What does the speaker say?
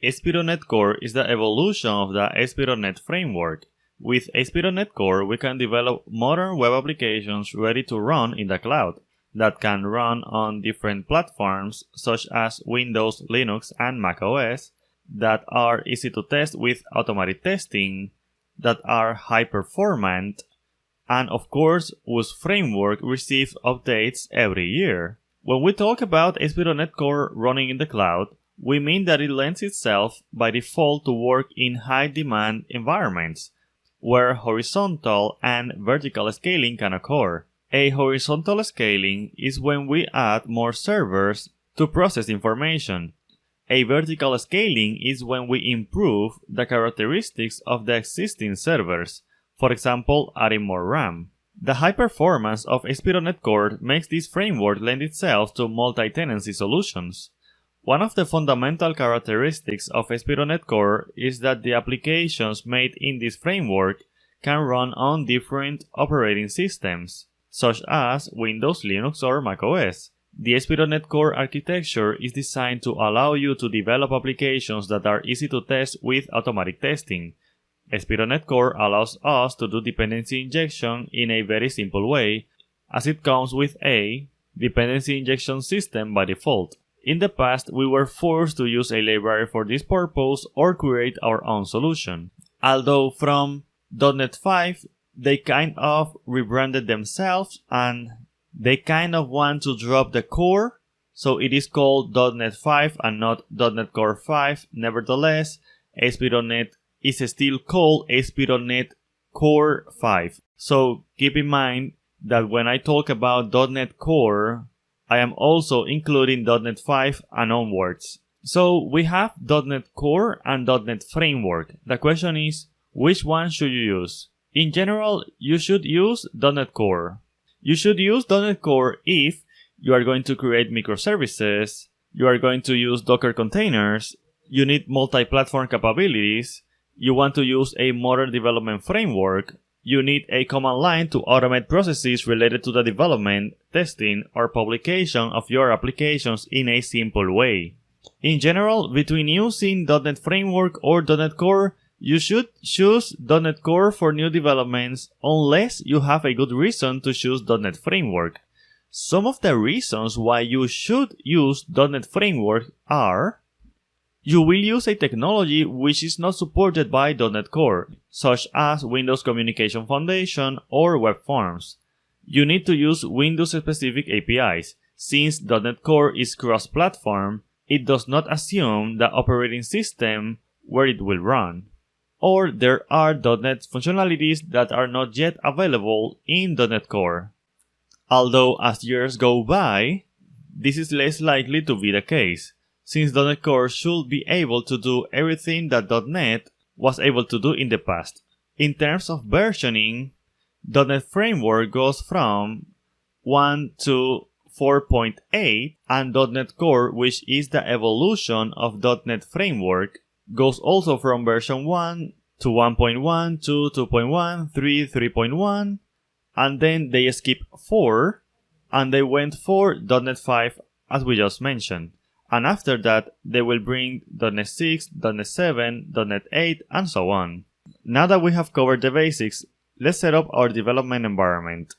ASP.NET Core is the evolution of the ASP.NET framework. With ASP.NET Core, we can develop modern web applications ready to run in the cloud that can run on different platforms such as Windows, Linux, and macOS, that are easy to test with automatic testing, that are high performant, and of course, whose framework receives updates every year. When we talk about ASP.NET Core running in the cloud, we mean that it lends itself by default to work in high-demand environments, where horizontal and vertical scaling can occur. A horizontal scaling is when we add more servers to process information. A vertical scaling is when we improve the characteristics of the existing servers, for example, adding more RAM. The high performance of ASP.NET Core makes this framework lend itself to multi-tenancy solutions. One of the fundamental characteristics of ASP.NET Core is that the applications made in this framework can run on different operating systems, such as Windows, Linux, or macOS. The ASP.NET Core architecture is designed to allow you to develop applications that are easy to test with automatic testing. ASP.NET Core allows us to do dependency injection in a very simple way, as it comes with a dependency injection system by default. In the past, we were forced to use a library for this purpose or create our own solution. Although from .NET 5, they kind of rebranded themselves and they kind of want to drop the core, so it is called .NET 5 and not .NET Core 5. Nevertheless, ASP.NET is still called ASP.NET Core 5. So keep in mind that when I talk about .NET Core, I am also including .NET 5 and onwards. So we have .NET Core and .NET Framework. The question is, which one should you use? In general, you should use .NET Core. You should use .NET Core if you are going to create microservices, you are going to use Docker containers, you need multi-platform capabilities, you want to use a modern development framework, you need a command line to automate processes related to the development, testing, or publication of your applications in a simple way. In general, between using .NET Framework or .NET Core, you should choose .NET Core for new developments unless you have a good reason to choose .NET Framework. Some of the reasons why you should use .NET Framework are: you will use a technology which is not supported by .NET Core, such as Windows Communication Foundation or Web Forms. You need to use Windows-specific APIs. Since .NET Core is cross-platform, it does not assume the operating system where it will run. Or there are .NET functionalities that are not yet available in .NET Core. Although as years go by, this is less likely to be the case, since .NET Core should be able to do everything that .NET was able to do in the past. In terms of versioning, .NET Framework goes from 1 to 4.8, and .NET Core, which is the evolution of .NET Framework, goes also from version 1 to 1.1 to 2.1, 3, 3.1, and then they skip 4, and they went for .NET 5 as we just mentioned. And after that, they will bring .NET 6, .NET 7, .NET 8, and so on. Now that we have covered the basics, let's set up our development environment.